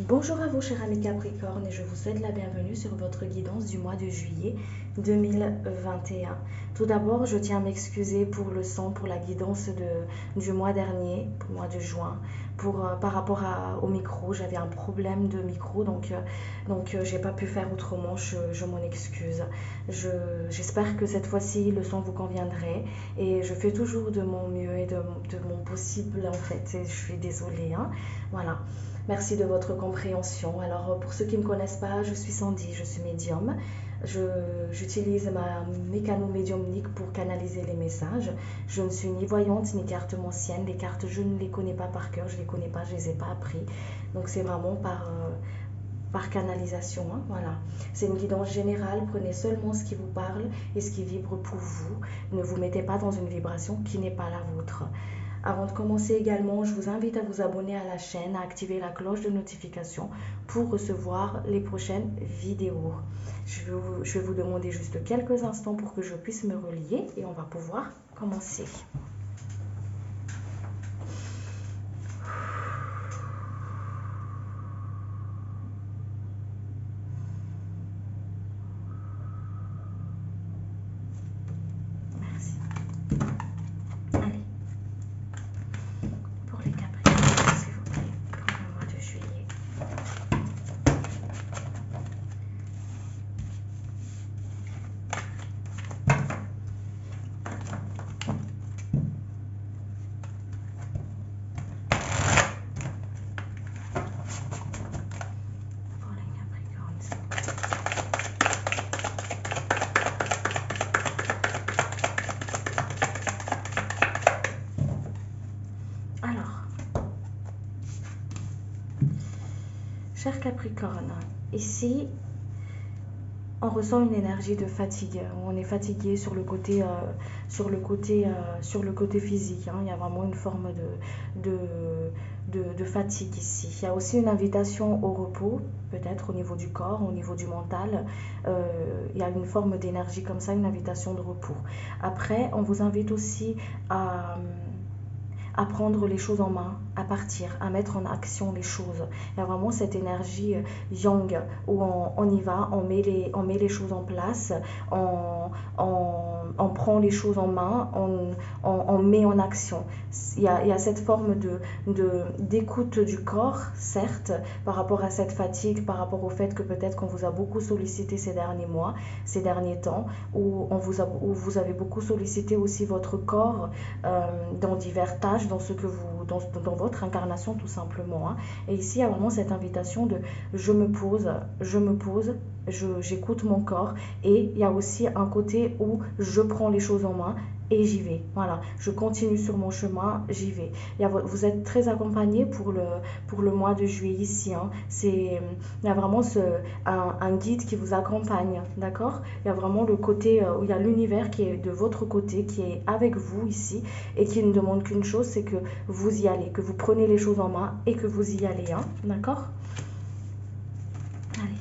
Bonjour à vous chers amis Capricorne et je vous souhaite la bienvenue sur votre guidance du mois de juillet 2021. Tout d'abord, je tiens à m'excuser pour le son, pour la guidance du mois dernier, pour le mois de juin, par rapport au micro. J'avais un problème de micro, donc j'ai pas pu faire autrement, je m'en excuse. J'espère que cette fois-ci le son vous conviendrait et je fais toujours de mon mieux et de mon possible en fait. Et je suis désolée, hein. Voilà. Merci de votre compréhension. Alors, pour ceux qui ne me connaissent pas, je suis Sandy, je suis médium. J'utilise mes canaux médiumniques pour canaliser les messages. Je ne suis ni voyante ni cartomancienne. Les cartes, je ne les connais pas par cœur, je ne les connais pas, je ne les ai pas appris. Donc, c'est vraiment par canalisation, hein, voilà. C'est une guidance générale, prenez seulement ce qui vous parle et ce qui vibre pour vous. Ne vous mettez pas dans une vibration qui n'est pas la vôtre. Avant de commencer également, je vous invite à vous abonner à la chaîne, à activer la cloche de notification pour recevoir les prochaines vidéos. Je vais vous demander juste quelques instants pour que je puisse me relier et on va pouvoir commencer. Cher Capricorne, ici, on ressent une énergie de fatigue. On est fatigué sur le côté physique, hein. Il y a vraiment une forme de fatigue ici. Il y a aussi une invitation au repos, peut-être au niveau du corps, au niveau du mental. Il y a une forme d'énergie comme ça, une invitation de repos. Après, on vous invite aussi à prendre les choses en main, à partir, à mettre en action les choses. Il y a vraiment cette énergie yang où on y va, on met les choses en place, on prend les choses en main, on met en action. Il y a cette forme d'écoute du corps, certes, par rapport à cette fatigue, par rapport au fait que peut-être qu'on vous a beaucoup sollicité ces derniers mois, ces derniers temps, où vous avez beaucoup sollicité aussi votre corps dans diverses tâches, dans votre incarnation tout simplement, hein. Et ici il y a vraiment cette invitation de je me pose, j'écoute mon corps, et il y a aussi un côté où je prends les choses en main et j'y vais. Voilà, je continue sur mon chemin, j'y vais. Vous êtes très accompagné pour le mois de juillet ici, hein. Il y a vraiment un guide qui vous accompagne, d'accord? Il y a vraiment le côté où il y a l'univers qui est de votre côté, qui est avec vous ici et qui ne demande qu'une chose, c'est que vous y allez, que vous prenez les choses en main et que vous y allez, hein, d'accord? Allez.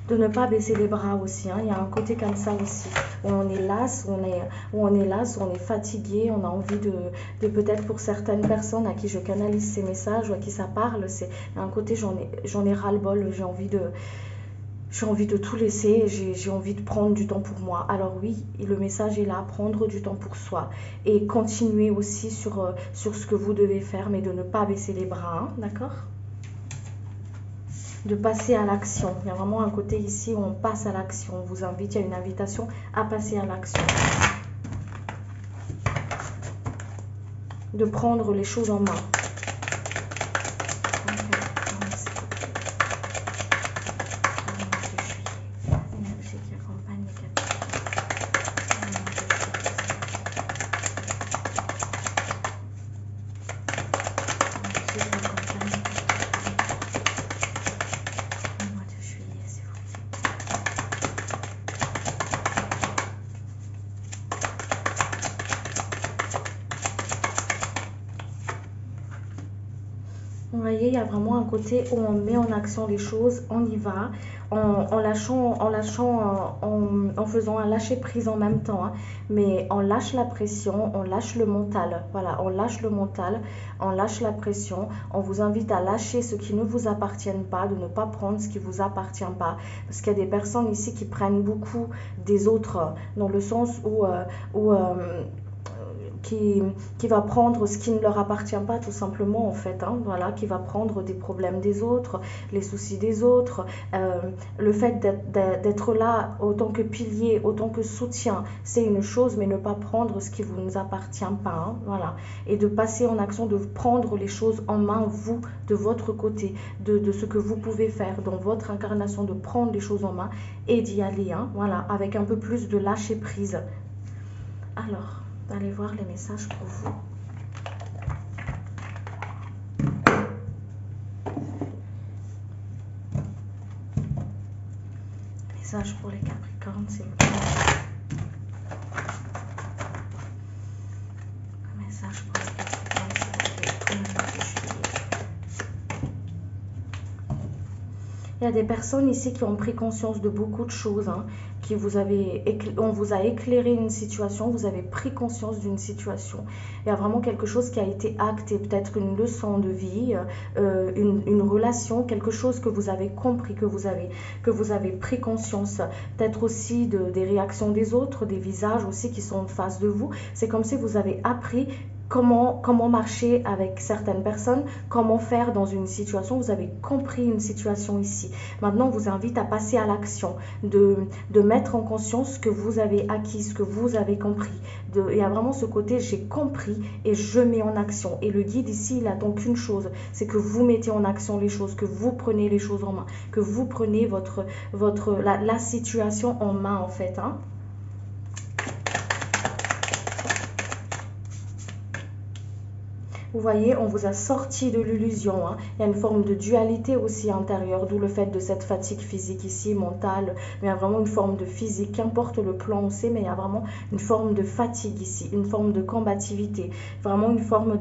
De ne pas baisser les bras aussi, hein. Il y a un côté comme ça aussi, où on est las, où on est fatigué, on a envie de peut-être pour certaines personnes à qui je canalise ces messages ou à qui ça parle, c'est un côté j'en ai ras-le-bol, j'ai envie de tout laisser, j'ai envie de prendre du temps pour moi. Alors oui, le message est là, prendre du temps pour soi et continuer aussi sur ce que vous devez faire, mais de ne pas baisser les bras, hein, d'accord? De passer à l'action. Il y a vraiment un côté ici où on passe à l'action. On vous invite, il y a une invitation à passer à l'action. De prendre les choses en main. Vous voyez, il y a vraiment un côté où on met en action les choses, on y va, en faisant un lâcher prise en même temps, hein. Mais on lâche la pression, on lâche le mental, voilà, on lâche le mental, on lâche la pression. On vous invite à lâcher ce qui ne vous appartient pas, de ne pas prendre ce qui vous appartient pas, parce qu'il y a des personnes ici qui prennent beaucoup des autres, dans le sens où qui va prendre ce qui ne leur appartient pas tout simplement en fait, hein, voilà, qui va prendre des problèmes des autres, les soucis des autres, le fait d'être là autant que pilier, autant que soutien, c'est une chose, mais ne pas prendre ce qui vous nous appartient pas, hein, voilà, et de passer en action, de prendre les choses en main, vous, de votre côté, de ce que vous pouvez faire dans votre incarnation, de prendre les choses en main et d'y aller, hein, voilà, avec un peu plus de lâcher prise. Alors, allez voir les messages pour vous. Message pour les Capricornes, s'il vous plaît. Message pour les Capricornes, s'il vous plaît, pour le mois de juillet. Il y a des personnes ici qui ont pris conscience de beaucoup de choses, hein, on vous a éclairé une situation, vous avez pris conscience d'une situation. Il y a vraiment quelque chose qui a été acté, peut-être une leçon de vie, une relation, quelque chose que vous avez compris, que vous avez pris conscience. Peut-être aussi des réactions des autres, des visages aussi qui sont en face de vous. C'est comme si vous avez appris comment marcher avec certaines personnes, comment faire dans une situation. Vous avez compris une situation ici. Maintenant, on vous invite à passer à l'action, de mettre en conscience ce que vous avez acquis, ce que vous avez compris. Il y a vraiment ce côté, j'ai compris et je mets en action. Et le guide ici, il attend qu'une chose, c'est que vous mettez en action les choses, que vous prenez les choses en main, que vous prenez la situation en main en fait, hein. Vous voyez, on vous a sorti de l'illusion, hein. Il y a une forme de dualité aussi intérieure, d'où le fait de cette fatigue physique ici, mentale. Mais il y a vraiment une forme de physique, qu'importe le plan on sait, mais il y a vraiment une forme de fatigue ici, une forme de combativité, vraiment une forme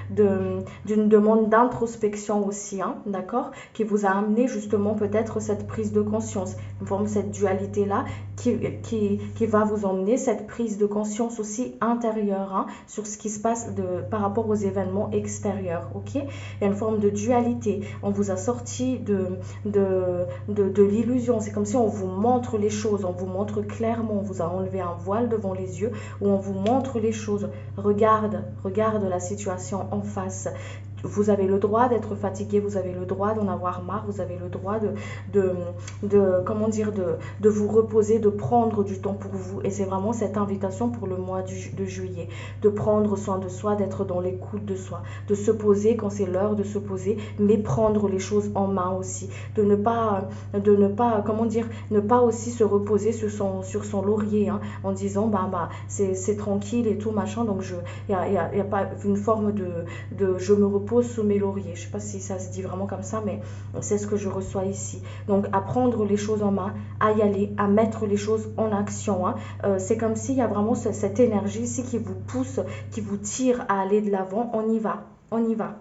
d'une demande d'introspection aussi, hein, d'accord, qui vous a amené justement peut-être cette prise de conscience, une forme de cette dualité-là qui va vous emmener cette prise de conscience aussi intérieure, hein, sur ce qui se passe par rapport aux événements extérieurs, ok. Il y a une forme de dualité, on vous a sorti de l'illusion, c'est comme si on vous montre les choses, on vous montre clairement, on vous a enlevé un voile devant les yeux, où on vous montre les choses, regarde la situation en face. Vous avez le droit d'être fatigué, vous avez le droit d'en avoir marre, vous avez le droit de vous reposer, de prendre du temps pour vous. Et c'est vraiment cette invitation pour le mois de juillet, de prendre soin de soi, d'être dans l'écoute de soi, de se poser quand c'est l'heure de se poser, mais prendre les choses en main aussi, de ne pas ne pas aussi se reposer sur son laurier, hein, en disant c'est tranquille et tout machin, donc il y a pas une forme de je me repose sous mes lauriers. Je ne sais pas si ça se dit vraiment comme ça, mais c'est ce que je reçois ici. Donc, à prendre les choses en main, à y aller, à mettre les choses en action, hein. C'est comme s'il y a vraiment cette énergie ici qui vous pousse, qui vous tire à aller de l'avant. On y va, on y va.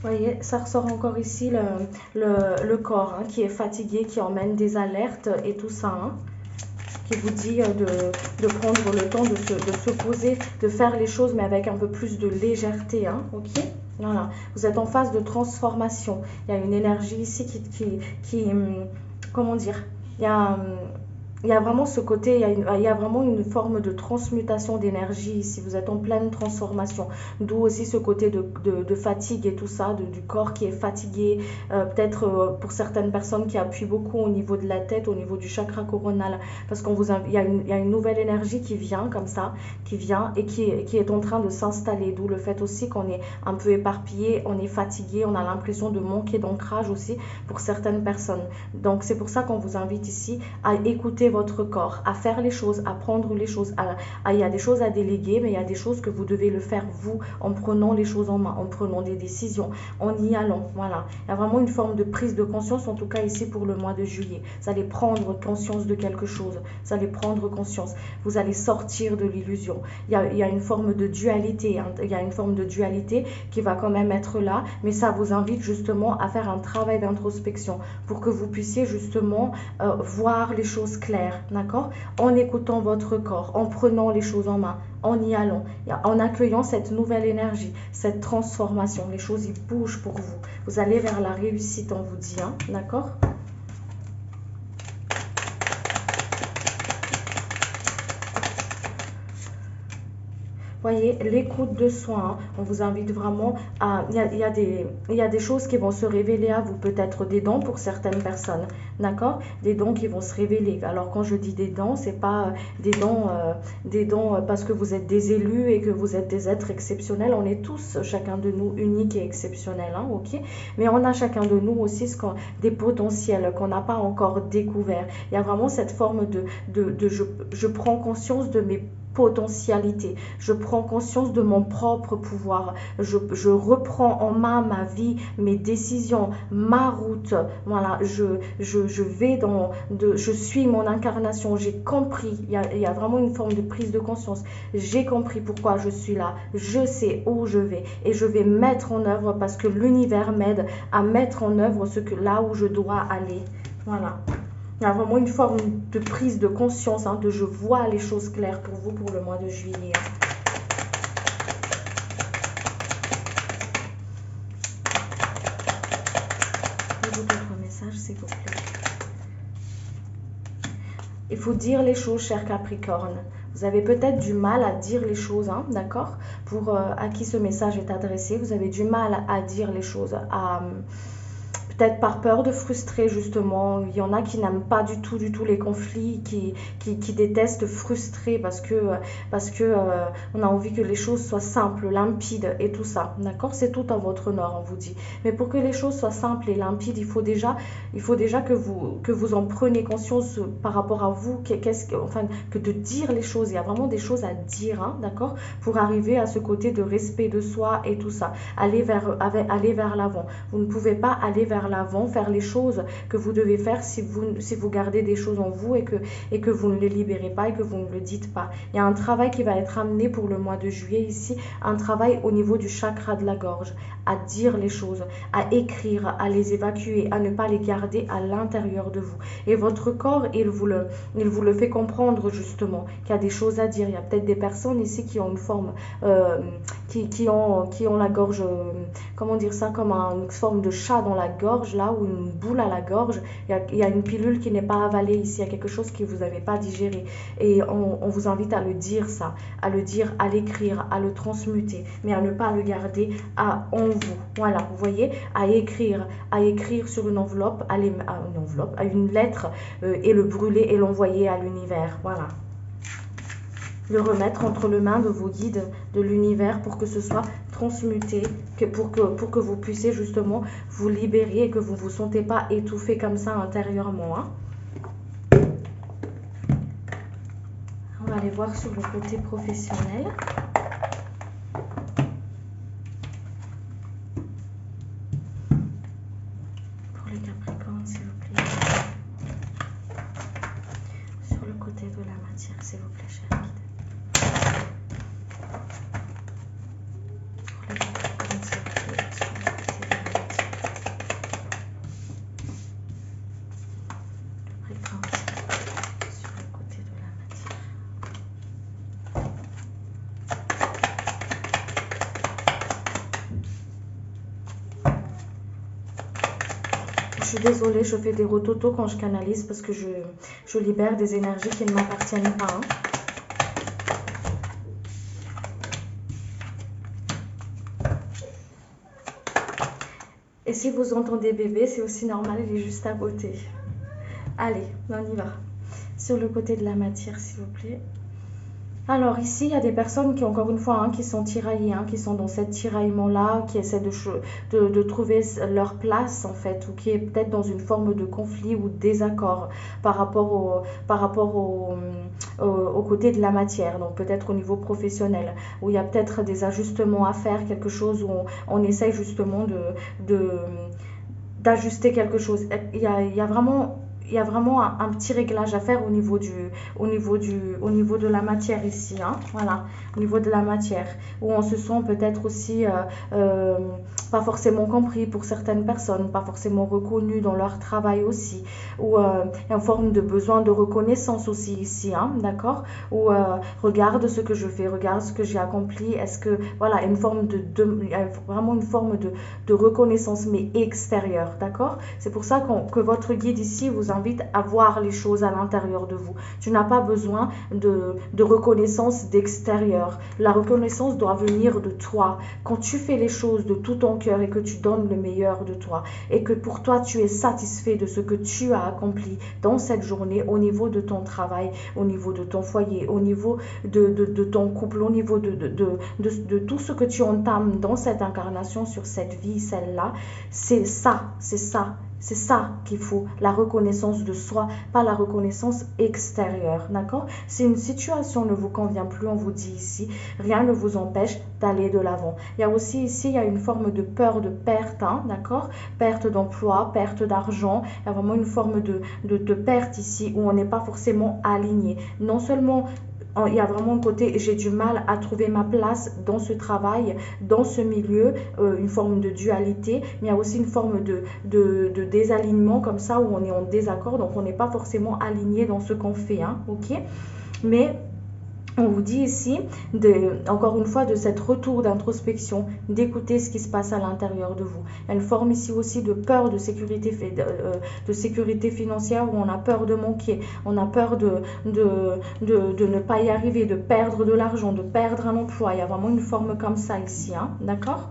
Vous voyez, ça ressort encore ici le corps, hein, qui est fatigué, qui emmène des alertes et tout ça, hein, qui vous dit de prendre le temps de se poser, de faire les choses, mais avec un peu plus de légèreté, hein, ok. Voilà, vous êtes en phase de transformation. Il y a une énergie ici qui comment dire, il y a vraiment ce côté, il y a vraiment une forme de transmutation d'énergie ici. Vous êtes en pleine transformation. D'où aussi ce côté de fatigue et tout ça, du corps qui est fatigué. Peut-être pour certaines personnes qui appuient beaucoup au niveau de la tête, au niveau du chakra coronal. Parce il y a une nouvelle énergie qui vient comme ça, qui vient et qui est en train de s'installer. D'où le fait aussi qu'on est un peu éparpillé, on est fatigué, on a l'impression de manquer d'ancrage aussi pour certaines personnes. Donc c'est pour ça qu'on vous invite ici à écouter votre corps à faire les choses, à prendre les choses. Il y a des choses à déléguer, mais il y a des choses que vous devez le faire vous, en prenant les choses en main, en prenant des décisions, en y allant. Voilà. Il y a vraiment une forme de prise de conscience, en tout cas ici pour le mois de juillet. Vous allez prendre conscience de quelque chose. Vous allez prendre conscience. Vous allez sortir de l'illusion. Il y a une forme de dualité. Hein. Il y a une forme de dualité qui va quand même être là, mais ça vous invite justement à faire un travail d'introspection pour que vous puissiez justement voir les choses claires, d'accord? En écoutant votre corps, en prenant les choses en main, en y allant, en accueillant cette nouvelle énergie, cette transformation. Les choses, ils bougent pour vous. Vous allez vers la réussite, on vous dit, hein, d'accord? Voyez, l'écoute de soi, hein, on vous invite vraiment à... Il y a des choses qui vont se révéler à vous, peut-être des dons pour certaines personnes, d'accord? Des dons qui vont se révéler. Alors quand je dis des dons, c'est pas des dons parce que vous êtes des élus et que vous êtes des êtres exceptionnels. On est tous, chacun de nous, uniques et exceptionnels, hein, ok? Mais on a chacun de nous aussi des potentiels qu'on n'a pas encore découverts. Il y a vraiment cette forme je prends conscience de mes potentialité, je prends conscience de mon propre pouvoir, je reprends en main ma vie, mes décisions, ma route, voilà, je vais je suis mon incarnation, j'ai compris, il y a vraiment une forme de prise de conscience, j'ai compris pourquoi je suis là, je sais où je vais et je vais mettre en œuvre parce que l'univers m'aide à mettre en œuvre là où je dois aller, voilà. Il y a vraiment une forme de prise de conscience, hein, de je vois les choses claires pour vous pour le mois de juillet. Hein. Avez-vous d'autres messages, s'il vous plaît? Il faut dire les choses, cher Capricorne. Vous avez peut-être du mal à dire les choses, hein, d'accord? Pour à qui ce message est adressé, vous avez du mal à dire les choses, peut-être par peur de frustrer justement. Il y en a qui n'aiment pas du tout les conflits, qui détestent frustrer parce que on a envie que les choses soient simples, limpides et tout ça, d'accord? C'est tout en votre honneur, on vous dit. Mais pour que les choses soient simples et limpides, il faut déjà que vous en preniez conscience par rapport à vous, que de dire les choses. Il y a vraiment des choses à dire, hein, d'accord? Pour arriver à ce côté de respect de soi et tout ça. Aller vers l'avant. Vous ne pouvez pas aller vers l'avant, faire les choses que vous devez faire si vous gardez des choses en vous et que vous ne les libérez pas et que vous ne le dites pas. Il y a un travail qui va être amené pour le mois de juillet ici, un travail au niveau du chakra de la gorge, à dire les choses, à écrire, à les évacuer, à ne pas les garder à l'intérieur de vous. Et votre corps, il vous le fait comprendre justement qu'il y a des choses à dire. Il y a peut-être des personnes ici qui ont une forme, qui ont la gorge, comment dire ça, comme une forme de chat dans la gorge, là, ou une boule à la gorge. Il y a une pilule qui n'est pas avalée ici, il y a quelque chose que vous n'avez pas digéré. Et on vous invite à le dire ça, à le dire, à l'écrire, à le transmuter, mais à ne pas le garder en vous. Voilà, vous voyez, à écrire sur une enveloppe, à une lettre et le brûler et l'envoyer à l'univers. Voilà. Le remettre entre les mains de vos guides de l'univers pour que ce soit transmuté, pour que vous puissiez justement vous libérer et que vous ne vous sentez pas étouffé comme ça intérieurement. Hein. On va aller voir sur le côté professionnel. Pour les Capricornes, s'il vous plaît. Sur le côté de la matière, s'il vous plaît, cher guide. Je suis désolée, je fais des rototos quand je canalise parce que je libère des énergies qui ne m'appartiennent pas. Hein. Et si vous entendez bébé, c'est aussi normal, il est juste à côté. Allez, on y va. Sur le côté de la matière, s'il vous plaît. Alors ici, il y a des personnes qui, encore une fois, qui sont tiraillées, qui sont dans cet tiraillement-là, qui essaient de trouver leur place, en fait, ou qui est peut-être dans une forme de conflit ou de désaccord par rapport au côté de la matière, donc peut-être au niveau professionnel, où il y a peut-être des ajustements à faire, quelque chose où on essaye justement d'ajuster quelque chose. Il y a vraiment un petit réglage à faire au niveau de la matière ici, voilà, au niveau de la matière, où on se sent peut-être aussi pas forcément compris pour certaines personnes, pas forcément reconnu dans leur travail aussi, ou une forme de besoin de reconnaissance aussi ici, d'accord, ou regarde ce que je fais, regarde ce que j'ai accompli, est-ce que, voilà, une forme vraiment une forme de reconnaissance, mais extérieure, d'accord. C'est pour ça que votre guide ici vous invite à voir les choses à l'intérieur de vous. Tu n'as pas besoin de reconnaissance d'extérieur. La reconnaissance doit venir de toi. Quand tu fais les choses de tout ton cœur et que tu donnes le meilleur de toi et que pour toi tu es satisfait de ce que tu as accompli dans cette journée au niveau de ton travail, au niveau de ton foyer, au niveau de ton couple, au niveau de tout ce que tu entames dans cette incarnation, sur cette vie, celle-là, c'est ça qu'il faut, la reconnaissance de soi, pas la reconnaissance extérieure, d'accord. Si une situation ne vous convient plus, on vous dit ici, rien ne vous empêche d'aller de l'avant. Il y a aussi ici, il y a une forme de peur de perte, d'accord, perte d'emploi, perte d'argent, il y a vraiment une forme de perte ici où on n'est pas forcément aligné. Non seulement il y a vraiment un côté, j'ai du mal à trouver ma place dans ce travail, dans ce milieu, une forme de dualité, mais il y a aussi une forme de désalignement comme ça, où on est en désaccord, donc on n'est pas forcément aligné dans ce qu'on fait, ok. Mais on vous dit ici, encore une fois, de cet retour d'introspection, d'écouter ce qui se passe à l'intérieur de vous. Il y a une forme ici aussi de peur de sécurité financière, où on a peur de manquer, on a peur de ne pas y arriver, de perdre de l'argent, de perdre un emploi. Il y a vraiment une forme comme ça ici, d'accord ?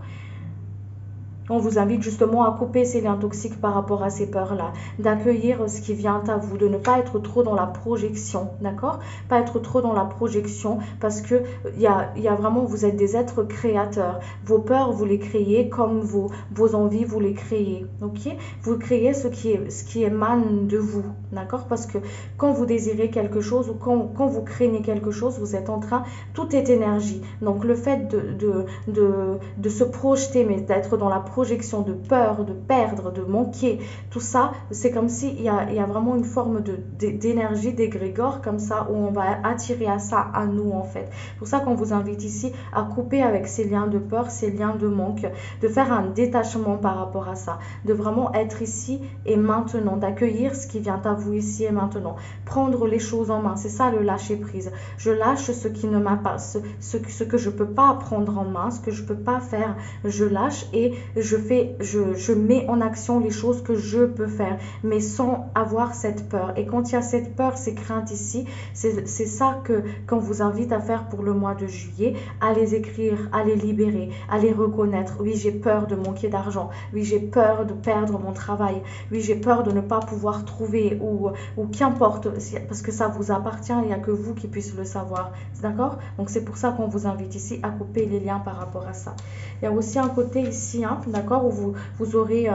On vous invite justement à couper ces liens toxiques par rapport à ces peurs-là, d'accueillir ce qui vient à vous, de ne pas être trop dans la projection, d'accord? Pas être trop dans la projection, parce que il y a vraiment, vous êtes des êtres créateurs. Vos peurs, vous les créez, comme vos envies, vous les créez, ok? Vous créez ce qui émane de vous, d'accord? Parce que quand vous désirez quelque chose, ou quand vous craignez quelque chose, vous êtes en train, tout est énergie. Donc le fait de se projeter, mais d'être dans la projection, de peur, de perdre, de manquer, tout ça, c'est comme s'il y a vraiment une forme d'énergie, d'égrégore comme ça, où on va attirer à ça à nous, en fait. C'est pour ça qu'on vous invite ici à couper avec ces liens de peur, ces liens de manque, de faire un détachement par rapport à ça, de vraiment être ici et maintenant, d'accueillir ce qui vient à vous ici et maintenant, prendre les choses en main. C'est ça le lâcher prise. Je lâche ce qui ne m'a pas, ce que je peux pas prendre en main, ce que je peux pas faire, je lâche et je mets en action les choses que je peux faire, mais sans avoir cette peur. Et quand il y a cette peur, ces craintes ici, c'est ça qu'on vous invite à faire pour le mois de juillet, à les écrire, à les libérer, à les reconnaître. Oui, j'ai peur de manquer d'argent. Oui, j'ai peur de perdre mon travail. Oui, j'ai peur de ne pas pouvoir trouver, ou qu'importe, parce que ça vous appartient, il n'y a que vous qui puissiez le savoir. D'accord? Donc c'est pour ça qu'on vous invite ici à couper les liens par rapport à ça. Il y a aussi un côté ici, d'accord, où vous aurez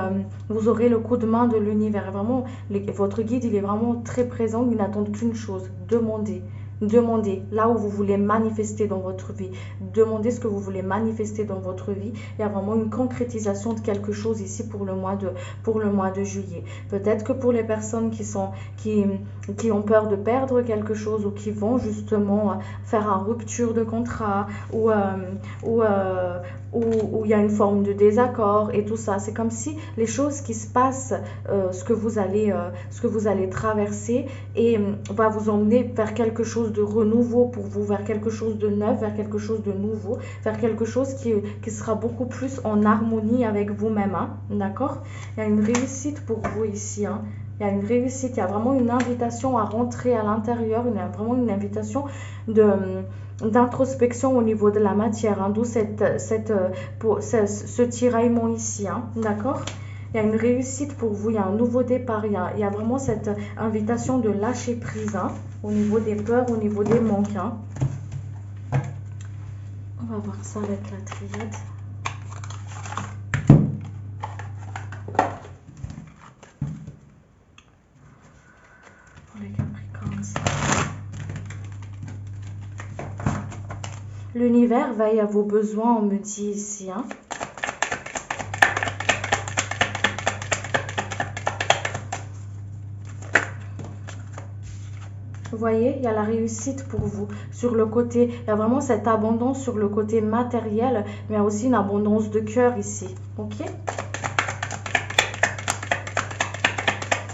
le coup de main de l'univers. Vraiment, votre guide, il est vraiment très présent. Il n'attend qu'une chose, demandez là où vous voulez manifester dans votre vie. Demandez ce que vous voulez manifester dans votre vie. Il y a vraiment une concrétisation de quelque chose ici pour le mois de juillet. Peut-être que pour les personnes qui ont peur de perdre quelque chose, ou qui vont justement faire une rupture de contrat, ou il y a une forme de désaccord et tout ça, c'est comme si les choses qui se passent, ce que vous allez traverser, et va vous emmener vers quelque chose de renouveau pour vous, vers quelque chose de neuf, vers quelque chose de nouveau, vers quelque chose qui sera beaucoup plus en harmonie avec vous-même, d'accord? Il y a une réussite pour vous ici, Il y a une réussite, il y a vraiment une invitation à rentrer à l'intérieur, il y a vraiment une invitation d'introspection au niveau de la matière, d'où ce tiraillement ici, d'accord? Il y a une réussite pour vous, il y a un nouveau départ, il y a vraiment cette invitation de lâcher prise, au niveau des peurs, au niveau des manques, On va voir ça avec la triade. Pour les Capricornes. L'univers veille à vos besoins, on me dit ici. Hein. Vous voyez, il y a la réussite pour vous. Sur le côté, il y a vraiment cette abondance sur le côté matériel, mais il y a aussi une abondance de cœur ici. Ok?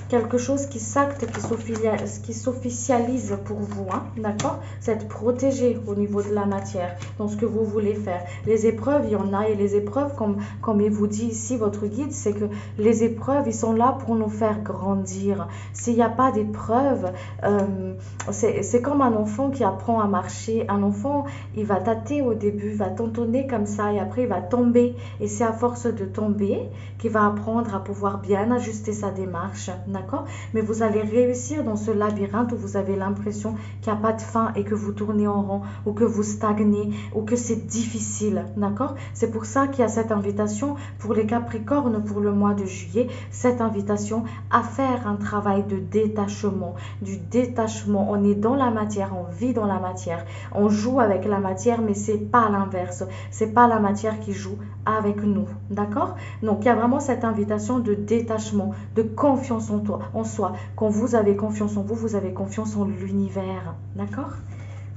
Quelque chose qui s'acte, qui s'officialise pour vous, hein, d'accord? C'est être protégé au niveau de la matière, dans ce que vous voulez faire. Les épreuves, il y en a, et les épreuves, comme il vous dit ici, votre guide, c'est que les épreuves, ils sont là pour nous faire grandir. S'il n'y a pas d'épreuves, c'est comme un enfant qui apprend à marcher. Un enfant, il va tâter au début, va tantonner comme ça, et après, il va tomber. Et c'est à force de tomber qu'il va apprendre à pouvoir bien ajuster sa démarche, d'accord? Mais vous allez réussir dans ce labyrinthe où vous avez l'impression qu'il n'y a pas de fin et que vous tournez en rond ou que vous stagnez ou que c'est difficile, d'accord? C'est pour ça qu'il y a cette invitation pour les Capricornes pour le mois de juillet, cette invitation à faire un travail de détachement, du détachement. On est dans la matière, on vit dans la matière, on joue avec la matière, mais c'est pas l'inverse, c'est pas la matière qui joue avec nous, d'accord? Donc il y a vraiment cette invitation de détachement, de confiance en soi. Quand vous avez confiance en vous, vous avez confiance en l'univers, d'accord?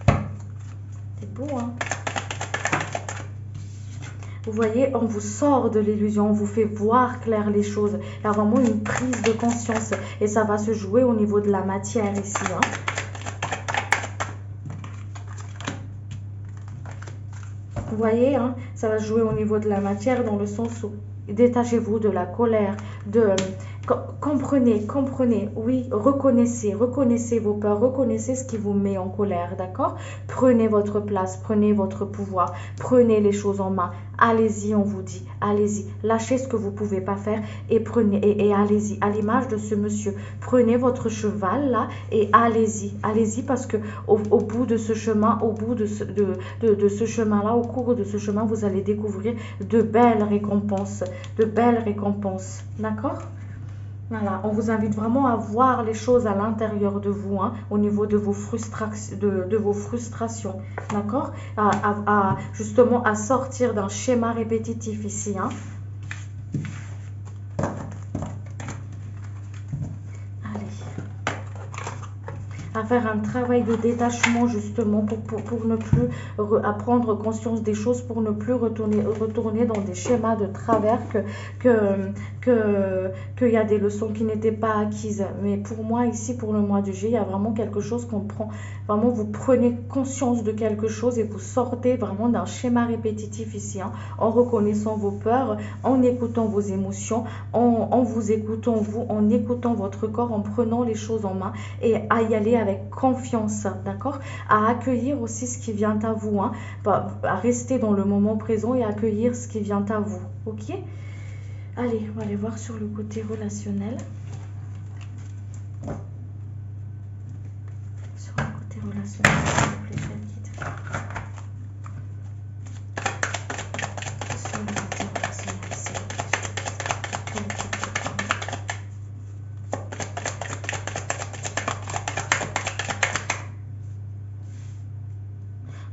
C'est beau, hein? Vous voyez, on vous sort de l'illusion, on vous fait voir clair les choses. Il y a vraiment une prise de conscience et ça va se jouer au niveau de la matière ici, hein? Vous voyez, hein, ça va se jouer au niveau de la matière dans le sens où détachez-vous de la colère, comprenez, oui, reconnaissez vos peurs, reconnaissez ce qui vous met en colère, d'accord? Prenez votre place, prenez votre pouvoir, prenez les choses en main, allez-y, on vous dit, allez-y, lâchez ce que vous ne pouvez pas faire et prenez, et allez-y, à l'image de ce monsieur, prenez votre cheval là et allez-y parce que au bout de ce chemin, au bout de ce chemin-là, au cours de ce chemin, vous allez découvrir de belles récompenses, d'accord? Voilà, on vous invite vraiment à voir les choses à l'intérieur de vous, hein, au niveau de vos frustrations, d'accord? Justement à sortir d'un schéma répétitif ici, hein. À faire un travail de détachement justement pour ne plus prendre conscience des choses, pour ne plus retourner dans des schémas de travers qu'il y a des leçons qui n'étaient pas acquises. Mais pour moi ici, pour le mois de juillet, il y a vraiment quelque chose qu'on prend, vraiment vous prenez conscience de quelque chose et vous sortez vraiment d'un schéma répétitif ici, hein, en reconnaissant vos peurs, en écoutant vos émotions, en vous écoutant vous, en écoutant votre corps, en prenant les choses en main et à y aller avec confiance, d'accord? À accueillir aussi ce qui vient à vous, hein? À rester dans le moment présent et accueillir ce qui vient à vous, ok? Allez, on va aller voir sur le côté relationnel. Sur le côté relationnel, s'il vous plaît, cher guide. Sur le côté relationnel, s'il vous plaît.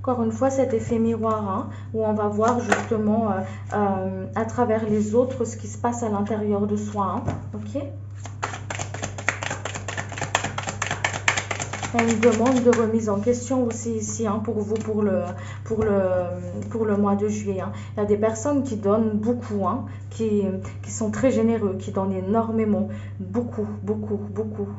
Encore une fois, cet effet miroir, hein, où on va voir justement à travers les autres ce qui se passe à l'intérieur de soi, hein, ok? Il y a une demande de remise en question aussi ici, hein, pour vous, pour le mois de juillet, hein. Il y a des personnes qui donnent beaucoup, hein, qui sont très généreux, qui donnent énormément, beaucoup,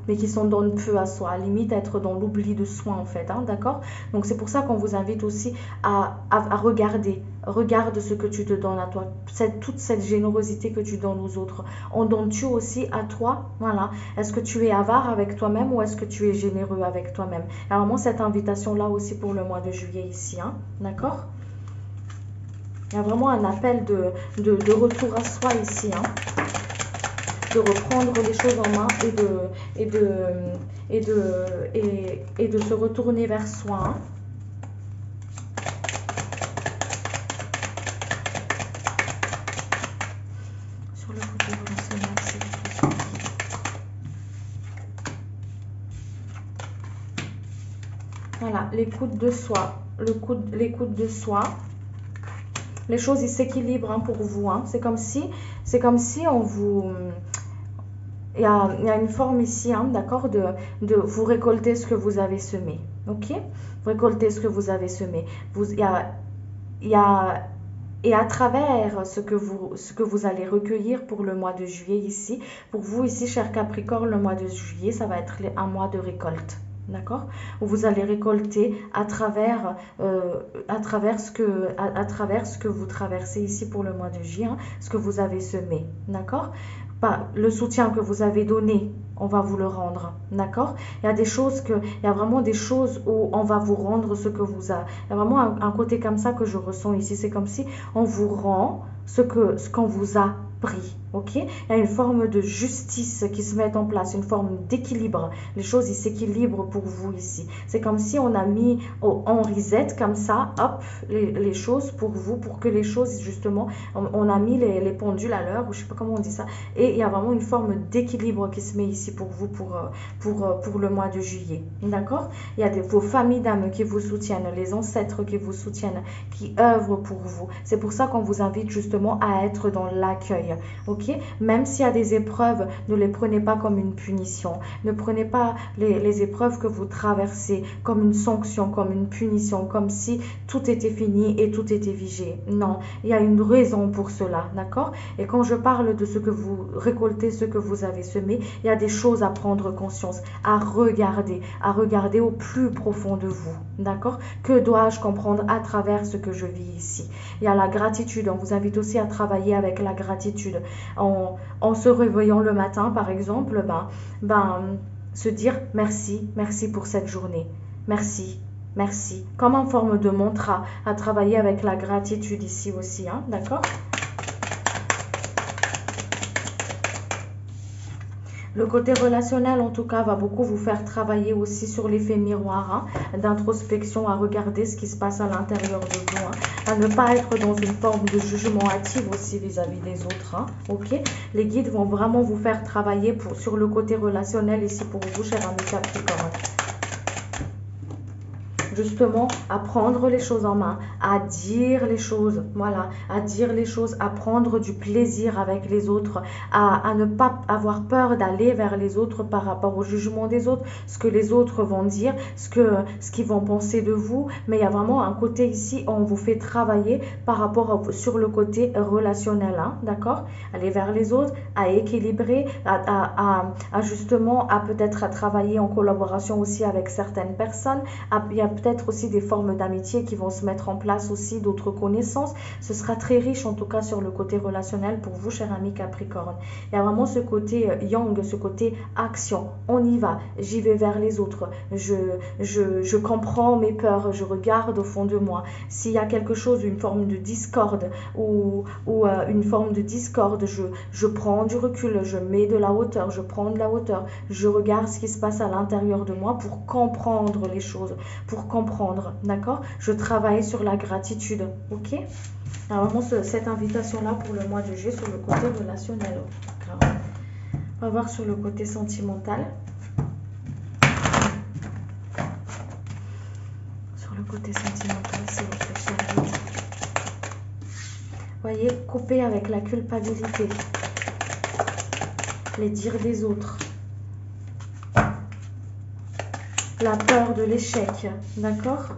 mais qui s'en donnent peu à soi, à la limite être dans l'oubli de soi en fait, hein, d'accord? Donc c'est pour ça qu'on vous invite aussi à regarder. Regarde ce que tu te donnes à toi, toute cette générosité que tu donnes aux autres. En donnes-tu aussi à toi? Voilà. Est-ce que tu es avare avec toi-même ou est-ce que tu es généreux avec toi-même? Il y a vraiment cette invitation-là aussi pour le mois de juillet ici, hein, d'accord? Il y a vraiment un appel de retour à soi ici, hein, de reprendre les choses en main et de se retourner vers soi, hein. Sur le côté relationnel, s'il vous plaît. Voilà, l'écoute de soi. L'écoute de soi. Les choses, ils s'équilibrent pour vous. C'est comme si on vous... Il y a une forme ici, d'accord, de vous récolter ce que vous avez semé. Ok? Vous récoltez ce que vous avez semé. Et à travers ce que vous allez recueillir pour le mois de juillet ici, pour vous ici, cher Capricorne, le mois de juillet, ça va être un mois de récolte. D'accord? Où vous allez récolter à travers ce que vous traversez ici pour le mois de juillet, ce que vous avez semé. D'accord? Le soutien que vous avez donné, on va vous le rendre. D'accord? Il y a vraiment des choses où on va vous rendre ce que vous avez. Il y a vraiment un côté comme ça que je ressens ici. C'est comme si on vous rend ce qu'on vous a pris. Ok? Il y a une forme de justice qui se met en place, une forme d'équilibre. Les choses, ils s'équilibrent pour vous ici. C'est comme si on a mis en reset comme ça, hop, les choses pour vous, pour que les choses, justement, on a mis les pendules à l'heure, ou je sais pas comment on dit ça. Et il y a vraiment une forme d'équilibre qui se met ici pour vous, pour le mois de juillet. D'accord? Il y a vos familles d'âmes qui vous soutiennent, les ancêtres qui vous soutiennent, qui œuvrent pour vous. C'est pour ça qu'on vous invite justement à être dans l'accueil. Ok? Même s'il y a des épreuves, ne les prenez pas comme une punition. Ne prenez pas les épreuves que vous traversez comme une sanction, comme une punition, comme si tout était fini et tout était figé. Non, il y a une raison pour cela, d'accord? Et quand je parle de ce que vous récoltez, ce que vous avez semé, il y a des choses à prendre conscience, à regarder au plus profond de vous, d'accord? Que dois-je comprendre à travers ce que je vis ici? Il y a la gratitude, on vous invite aussi à travailler avec la gratitude. En se réveillant le matin, par exemple, se dire merci pour cette journée. Merci. Comme en forme de mantra, à travailler avec la gratitude ici aussi, d'accord? Le côté relationnel, en tout cas, va beaucoup vous faire travailler aussi sur l'effet miroir, d'introspection, à regarder ce qui se passe à l'intérieur de vous, à ne pas être dans une forme de jugement hâtif aussi vis-à-vis des autres. Ok? Les guides vont vraiment vous faire travailler sur le côté relationnel ici pour vous, cher ami Capricorne. Justement, à prendre les choses en main, à dire les choses, voilà, à dire les choses, à prendre du plaisir avec les autres, à ne pas avoir peur d'aller vers les autres par rapport au jugement des autres, ce que les autres vont dire, ce qu'ils vont penser de vous. Mais il y a vraiment un côté ici où on vous fait travailler par rapport sur le côté relationnel, d'accord? Aller vers les autres, à équilibrer, justement, à peut-être à travailler en collaboration aussi avec certaines personnes. Il y a peut-être aussi des formes d'amitié qui vont se mettre en place aussi, d'autres connaissances. Ce sera très riche en tout cas sur le côté relationnel pour vous, cher ami Capricorne. Il y a vraiment ce côté yang, ce côté action. On y va, j'y vais vers les autres. Je comprends mes peurs, je regarde au fond de moi. S'il y a quelque chose, une forme de discorde ou une forme de discorde, je prends du recul, je mets de la hauteur, je prends de la hauteur, je regarde ce qui se passe à l'intérieur de moi pour comprendre les choses, pour comprendre, d'accord? Je travaille sur la gratitude, ok? Alors vraiment cette invitation-là pour le mois de juillet sur le côté relationnel. Alors, on va voir sur le côté sentimental. Sur le côté sentimental, s'il vous plaît, cher guide. Voyez, couper avec la culpabilité, les dires des autres, la peur de l'échec, d'accord?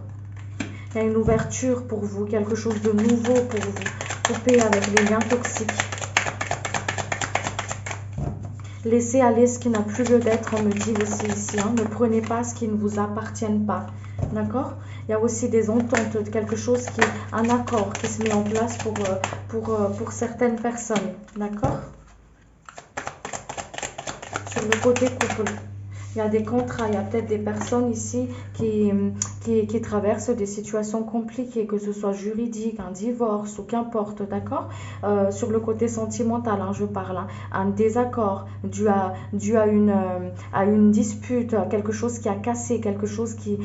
Il y a une ouverture pour vous, quelque chose de nouveau pour vous. Couper avec les liens toxiques. Laissez aller ce qui n'a plus lieu d'être, on me dit aussi ici. Ne prenez pas ce qui ne vous appartient pas, d'accord? Il y a aussi des ententes, quelque chose un accord qui se met en place pour certaines personnes, d'accord? Sur le côté couple. Il y a des contrats, il y a peut-être des personnes ici qui qui traversent des situations compliquées, que ce soit juridique, un divorce ou qu'importe, d'accord? Sur le côté sentimental, hein, je parle, hein, un désaccord dû à une dispute, à quelque chose qui a cassé, quelque chose qui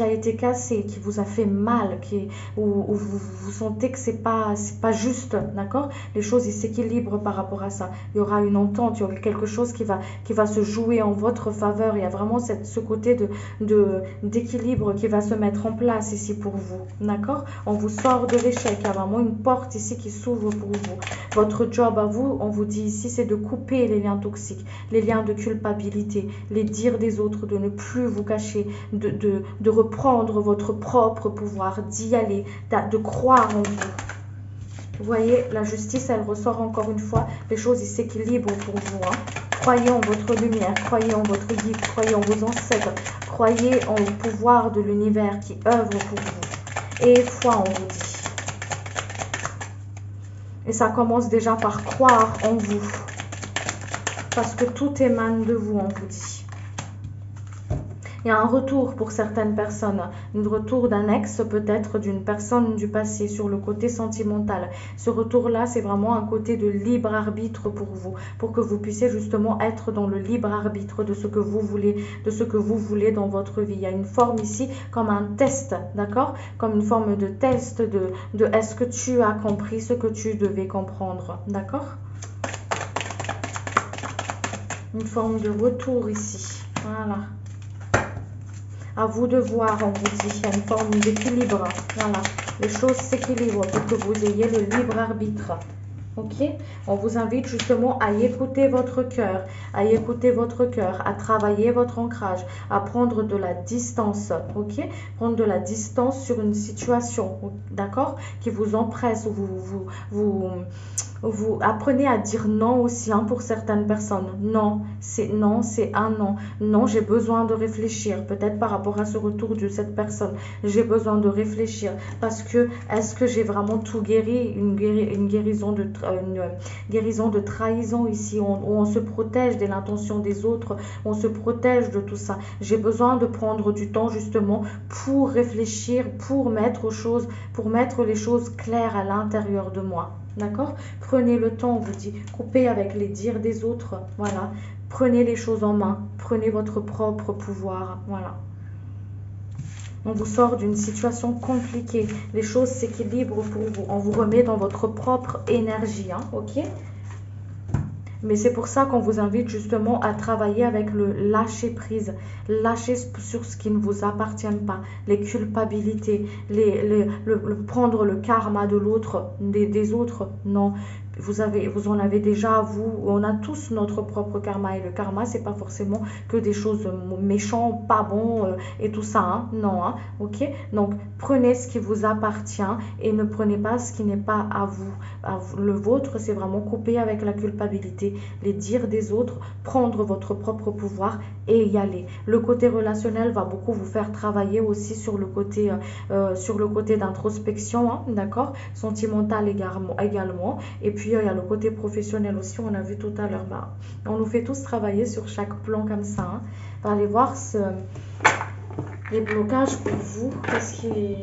a été cassé, qui vous a fait mal, où vous sentez que c'est pas juste, d'accord? Les choses ils s'équilibrent par rapport à ça. Il y aura une entente, il y aura quelque chose qui va se jouer en votre faveur. Il y a vraiment ce côté d'équilibre qui va se mettre en place ici pour vous, d'accord? On vous sort de l'échec, il y a vraiment une porte ici qui s'ouvre pour vous. Votre job à vous, on vous dit ici, c'est de couper les liens toxiques, les liens de culpabilité, les dires des autres, de ne plus vous cacher, de reprendre votre propre pouvoir, d'y aller, de croire en vous. Vous voyez, la justice, elle ressort encore une fois. Les choses, ils s'équilibrent pour vous, hein. Croyez en votre lumière, croyez en votre guide, croyez en vos ancêtres, croyez en le pouvoir de l'univers qui œuvre pour vous. Et foi, on vous dit. Et ça commence déjà par croire en vous. Parce que tout émane de vous, on vous dit. Il y a un retour pour certaines personnes, un retour d'un ex, peut-être d'une personne du passé sur le côté sentimental. Ce retour-là, c'est vraiment un côté de libre arbitre pour vous, pour que vous puissiez justement être dans le libre arbitre de ce que vous voulez, dans votre vie. Il y a une forme ici comme un test, d'accord? Comme une forme de test de est-ce que tu as compris ce que tu devais comprendre, d'accord? Une forme de retour ici, voilà. À vous de voir, on vous dit, il y a une forme d'équilibre. Voilà, les choses s'équilibrent pour que vous ayez le libre arbitre. Ok? On vous invite justement à écouter votre cœur, à travailler votre ancrage, à prendre de la distance. Ok? Prendre de la distance sur une situation, d'accord? Qui vous empresse, vous apprenez à dire non aussi, hein, pour certaines personnes. Non, c'est un non. Non, j'ai besoin de réfléchir. Peut-être par rapport à ce retour de cette personne, j'ai besoin de réfléchir. Parce que, est-ce que j'ai vraiment tout guéri? Une guérison de trahison ici, où on se protège de l'intention des autres, on se protège de tout ça. J'ai besoin de prendre du temps justement pour réfléchir, pour mettre les choses claires à l'intérieur de moi. D'accord? Prenez le temps, on vous dit, coupez avec les dires des autres, voilà. Prenez les choses en main, prenez votre propre pouvoir, voilà. On vous sort d'une situation compliquée, les choses s'équilibrent pour vous, on vous remet dans votre propre énergie, hein, ok? Mais c'est pour ça qu'on vous invite justement à travailler avec le lâcher prise, lâcher sur ce qui ne vous appartient pas, les culpabilités, prendre le karma de l'autre, des autres, non. Vous en avez déjà, on a tous notre propre karma, et le karma c'est pas forcément que des choses méchantes, pas bon et tout ça, hein, non, hein, ok? Donc prenez ce qui vous appartient et ne prenez pas ce qui n'est pas à vous. Le vôtre, c'est vraiment couper avec la culpabilité, les dires des autres, prendre votre propre pouvoir et y aller. Le côté relationnel va beaucoup vous faire travailler aussi sur le côté d'introspection, hein, d'accord? Sentimental également. Et puis il y a le côté professionnel aussi, on a vu tout à l'heure. On nous fait tous travailler sur chaque plan comme ça, hein. On va aller voir les blocages pour vous, qu'est-ce qui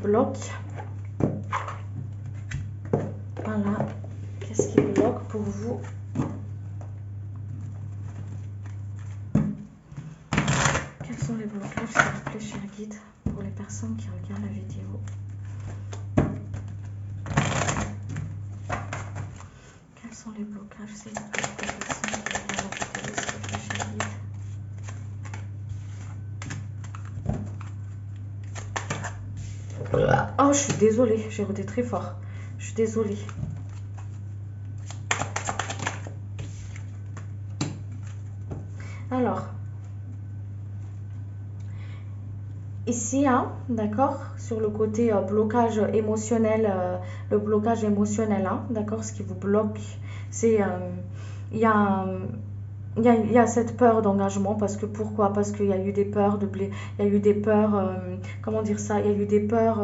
bloque. Voilà, qu'est-ce qui bloque pour vous? Quels sont les blocages, s'il vous plaît, cher guide, pour les personnes qui regardent la vidéo? Quels sont les blocages, s'il vous plaît, pour les personnes qui regardent la vidéo, s'il vous plaît, cher guide? Oh, je suis désolée, j'ai roté très fort. Je suis désolée. Alors, ici, hein, d'accord, sur le côté blocage émotionnel, hein, d'accord, ce qui vous bloque, c'est il y a il y a cette peur d'engagement parce que pourquoi? Parce qu'il y a eu des peurs il y a eu des peurs, comment dire ça? Il y a eu des peurs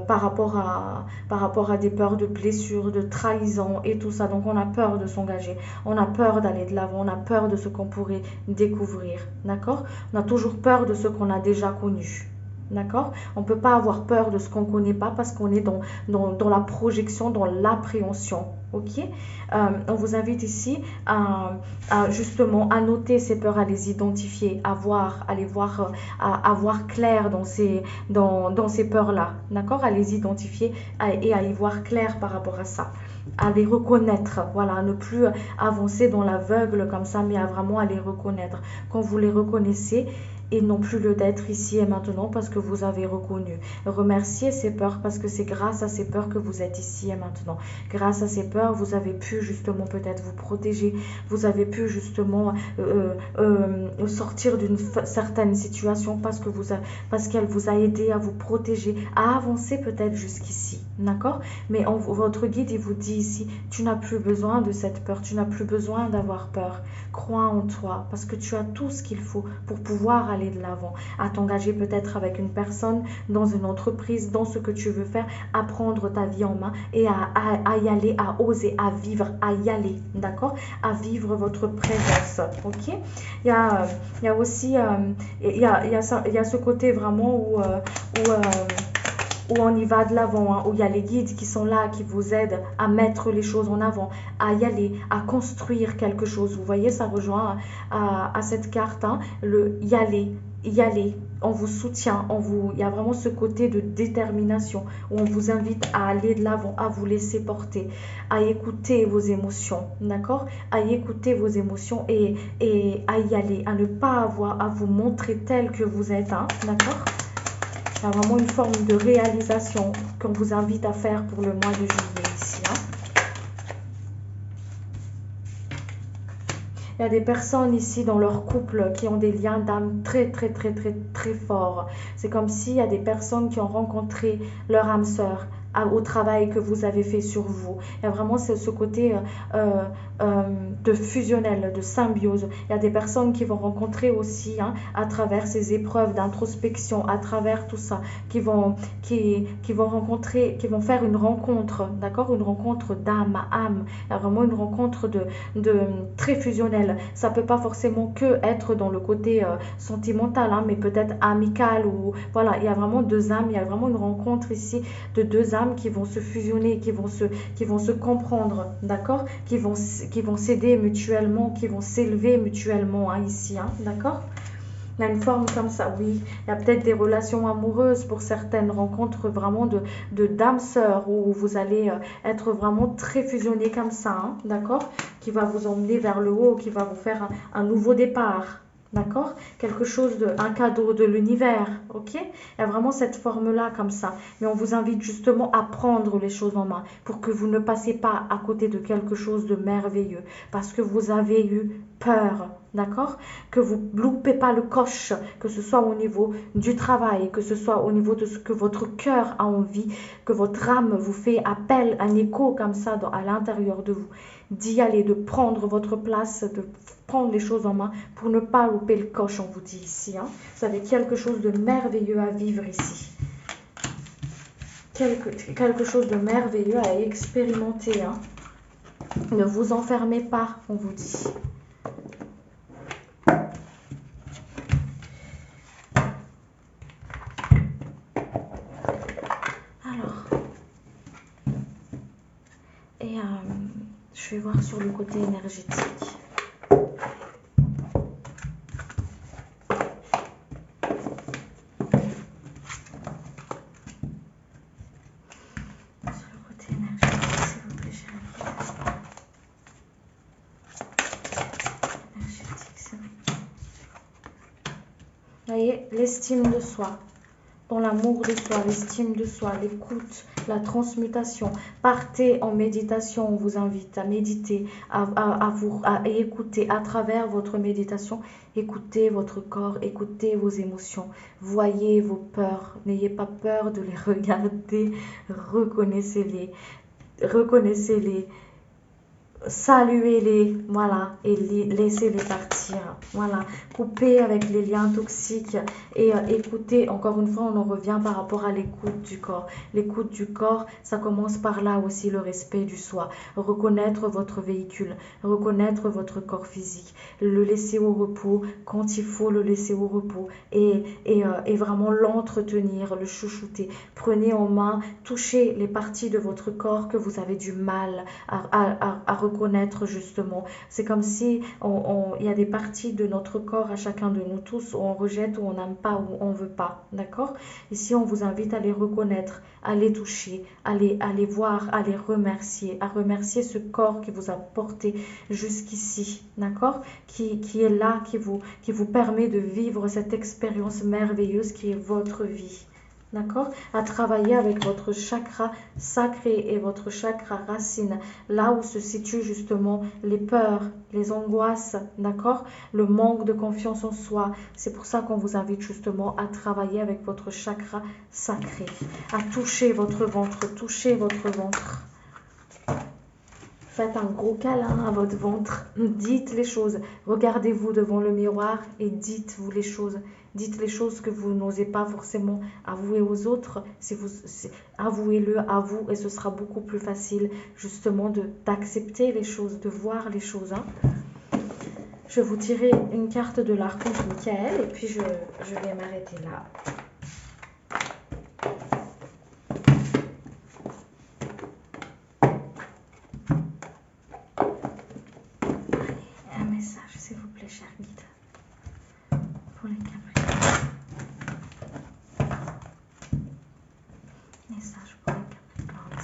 par rapport à des peurs de blessures, de trahison et tout ça. Donc on a peur de s'engager, on a peur d'aller de l'avant, on a peur de ce qu'on pourrait découvrir, d'accord? On a toujours peur de ce qu'on a déjà connu. D'accord? On ne peut pas avoir peur de ce qu'on ne connaît pas parce qu'on est dans la projection, dans l'appréhension. Ok? On vous invite ici justement à noter ces peurs, à les identifier, à les voir, à voir clair dans ces peurs-là. D'accord? À les identifier et à y voir clair par rapport à ça. À les reconnaître, voilà, à ne plus avancer dans l'aveugle comme ça, mais à vraiment à les reconnaître. Quand vous les reconnaissez, et non plus le d'être ici et maintenant parce que vous avez reconnu. Remerciez ces peurs parce que c'est grâce à ces peurs que vous êtes ici et maintenant. Grâce à ces peurs, vous avez pu justement peut-être vous protéger, vous avez pu justement sortir d'une certaine situation parce qu'elle vous a aidé à vous protéger, à avancer peut-être jusqu'ici. D'accord? Mais votre guide, il vous dit ici, tu n'as plus besoin de cette peur, tu n'as plus besoin d'avoir peur. Crois en toi parce que tu as tout ce qu'il faut pour pouvoir aller de l'avant, à t'engager peut-être avec une personne, dans une entreprise, dans ce que tu veux faire, à prendre ta vie en main et à y aller, à oser, à vivre, à y aller, d'accord? À vivre votre présence, ok? Il y a aussi, il y a ce côté vraiment où on y va de l'avant, hein, où il y a les guides qui sont là, qui vous aident à mettre les choses en avant, à y aller, à construire quelque chose. Vous voyez, ça rejoint à cette carte, hein, le y aller, on vous soutient, il y a vraiment ce côté de détermination où on vous invite à aller de l'avant, à vous laisser porter, à écouter vos émotions, d'accord? À y écouter vos émotions et à y aller, à ne pas avoir à vous montrer tel que vous êtes, hein, d'accord? Il y a vraiment une forme de réalisation qu'on vous invite à faire pour le mois de juillet ici, hein. Il y a des personnes ici dans leur couple qui ont des liens d'âme très, très, très, très, très forts. C'est comme s'il y a des personnes qui ont rencontré leur âme sœur au travail que vous avez fait sur vous. Il y a vraiment ce côté de fusionnel, de symbiose. Il y a des personnes qui vont rencontrer aussi, hein, à travers ces épreuves d'introspection, à travers tout ça, qui vont rencontrer, qui vont faire une rencontre, d'accord? Une rencontre d'âme à âme. Il y a vraiment une rencontre de très fusionnelle. Ça peut pas forcément que être dans le côté sentimental, hein, mais peut-être amical ou voilà. Il y a vraiment deux âmes. Il y a vraiment une rencontre ici de deux âmes qui vont se fusionner, qui vont se comprendre, d'accord? Qui vont s'aider mutuellement, qui vont s'élever mutuellement, hein, ici, hein, d'accord? Il y a une forme comme ça, oui. Il y a peut-être des relations amoureuses pour certaines rencontres vraiment de d'âmes sœurs où vous allez être vraiment très fusionnés comme ça, hein, d'accord? Qui va vous emmener vers le haut, qui va vous faire un nouveau départ. D'accord? Quelque chose un cadeau de l'univers, ok? Il y a vraiment cette forme-là comme ça. Mais on vous invite justement à prendre les choses en main pour que vous ne passez pas à côté de quelque chose de merveilleux. Parce que vous avez eu peur, d'accord? Que vous loupez pas le coche, que ce soit au niveau du travail, que ce soit au niveau de ce que votre cœur a envie, que votre âme vous fait appel, un écho comme ça à l'intérieur de vous. D'y aller, de prendre votre place, de prendre les choses en main pour ne pas louper le coche, on vous dit ici, hein. Vous avez quelque chose de merveilleux à vivre ici. Quelque chose de merveilleux à expérimenter, hein. Ne vous enfermez pas, on vous dit. Alors, et je vais voir sur le côté énergétique. Vous voyez, l'estime de soi, dans l'amour de soi, l'estime de soi, l'écoute, la transmutation. Partez en méditation, on vous invite à méditer, à écouter à travers votre méditation. Écoutez votre corps, écoutez vos émotions, voyez vos peurs. N'ayez pas peur de les regarder, reconnaissez-les. saluez-les, voilà, et laissez-les partir, voilà, coupez avec les liens toxiques et écoutez, encore une fois, on en revient par rapport à l'écoute du corps. L'écoute du corps, ça commence par là aussi, le respect du soi, reconnaître votre véhicule, reconnaître votre corps physique, le laisser au repos quand il faut le laisser au repos et vraiment l'entretenir, le chouchouter. Prenez en main, touchez les parties de votre corps que vous avez du mal à reconnaître justement. C'est comme si il y a des parties de notre corps à chacun de nous tous où on rejette, où on n'aime pas, où on veut pas. D'accord? Ici, on vous invite à les reconnaître, à les toucher, à les voir, à les remercier, à remercier ce corps qui vous a porté jusqu'ici. D'accord? Qui est là, qui vous permet de vivre cette expérience merveilleuse qui est votre vie. D'accord? À travailler avec votre chakra sacré et votre chakra racine, là où se situent justement les peurs, les angoisses, d'accord? Le manque de confiance en soi. C'est pour ça qu'on vous invite justement à travailler avec votre chakra sacré, à toucher votre ventre, toucher votre ventre. Faites un gros câlin à votre ventre. Dites les choses. Regardez-vous devant le miroir et dites-vous les choses. Dites les choses que vous n'osez pas forcément avouer aux autres. Avouez-le à vous et ce sera beaucoup plus facile justement d'accepter les choses, de voir les choses. Hein. Je vais vous tirer une carte de l'archange Michael et puis je vais m'arrêter là. Un message, s'il vous plaît, cher guide, pour les Capricornes. Message pour les Capricornes.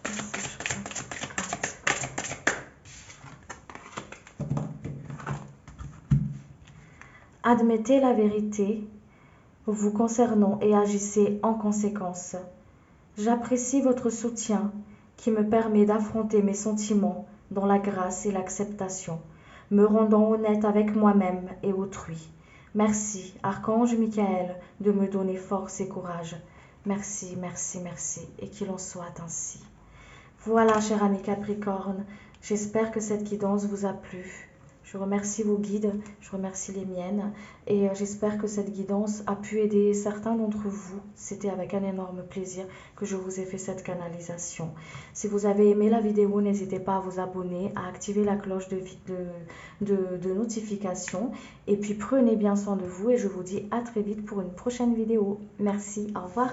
Message pour les Capricornes. Admettez la vérité vous concernant et agissez en conséquence. J'apprécie votre soutien qui me permet d'affronter mes sentiments dans la grâce et l'acceptation, me rendant honnête avec moi-même et autrui. Merci, Archange Michael, de me donner force et courage. Merci, merci, merci, et qu'il en soit ainsi. Voilà, cher ami Capricorne, j'espère que cette guidance vous a plu. Je remercie vos guides, je remercie les miennes et j'espère que cette guidance a pu aider certains d'entre vous. C'était avec un énorme plaisir que je vous ai fait cette canalisation. Si vous avez aimé la vidéo, n'hésitez pas à vous abonner, à activer la cloche de notification et puis prenez bien soin de vous et je vous dis à très vite pour une prochaine vidéo. Merci, au revoir.